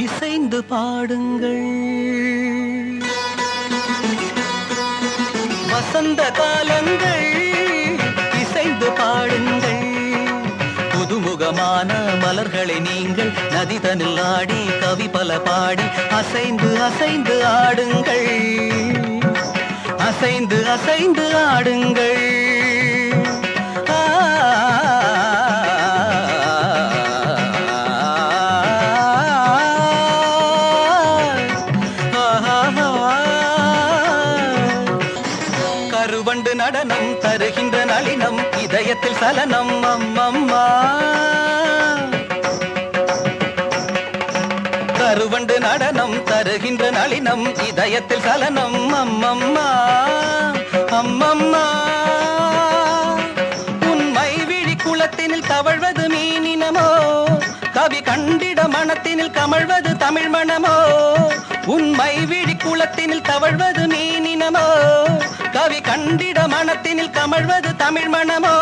இசைந்து பாடுங்கள். வசந்த காலங்கள் இசைந்து பாடுங்கள். புதுமுகமான மலர்களை நீங்கள் நதிதனில் ஆடி கவி பல பாடி அசைந்து அசைந்து ஆடுங்கள். அசைந்து அசைந்து ஆடுங்கள். கருவண்டு நடனம் தருகின்ற நளினம் இதயத்தில் சலனம் அம்மம்மா. கருவண்டு நடனம் தருகின்ற நளினம் இதயத்தில் சலனம் அம்மம்மா அம்மம்மா. உன்மை விழி குளத்தினில் தவழ்வது மீனினமோ, கவி கண்டிட மனத்தினில் கமழ்வது தமிழ் மணமோ. உன்மை விழி குளத்தினில் தவழ்வது மீனினமோ, கவி கண்டிட மனத்தினில் கமழ்வது தமிழ் மணமோ.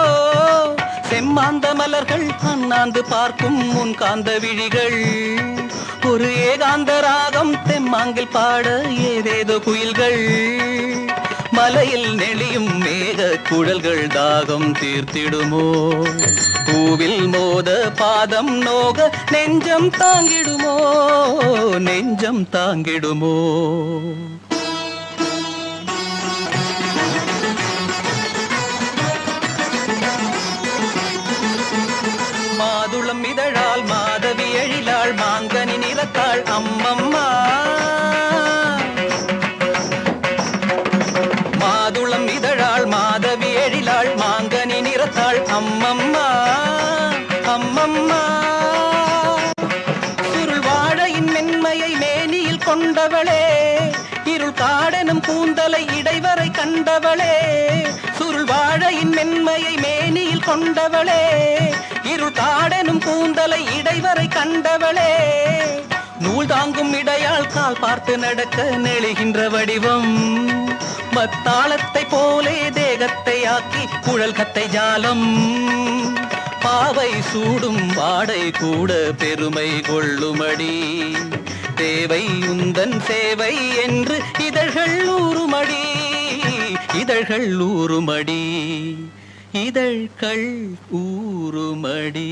செம்மாந்த மலர்கள் அண்ணாந்து பார்க்கும் முன் காந்த விழிகள், ஒரு ஏகாந்த ராகம் தெம்மாங்கில் பாட ஏதேதோ குயில்கள். மலையில் நெளியும் மேக குழல்கள் தாகம் தீர்த்திடுமோ, பூவில் மோத பாதம் நோக நெஞ்சம் தாங்கிடுமோ, நெஞ்சம் தாங்கிடுமோ. மாதுளம் இதழால் மாதவி எழிலாள் மாங்கனி நிறத்தாள் அம்மம்மா. மாதுளம் இதழாள் மாதவி எழிலாள் மாங்கனி நிறத்தாள் அம்மம்மா அம்மம்மா. சுருள் வாழையின் மென்மையை மேனியில் கொண்டவளே, இருள் காடெனும் கூந்தலை இடைவரை கண்டவளே. சுருள் வாழையின் மென்மையை மேனியில் கொண்டவளே, இருள் காடெனும் கூந்தலை இடைவரை கண்டவளே. நூல் தாங்கும் இடையால் கால் பார்த்து நடக்க நெளிகின்ற வடிவம், மத்தாளத்தை போலே தேகத்தை ஆக்கி குழல் கத்தை ஜாலம். பாவை சூடும் வாடை கூட பெருமை கொள்ளுமடி, தேவை உந்தன் சேவை என்று இதழ்கள் ஊறுமடி, இதழ்கள் ஊறுமடி, இதழ்கள் ஊறுமடி.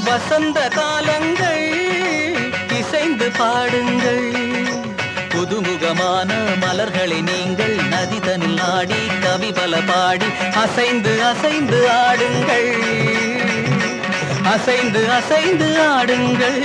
வசந்த காலங்கள் இசைந்து பாடுங்கள். புதுமுகமான மலர்களை நீங்கள் நதிதனில் ஆடி கவி பல பாடி அசைந்து அசைந்து ஆடுங்கள். அசைந்து அசைந்து ஆடுங்கள்.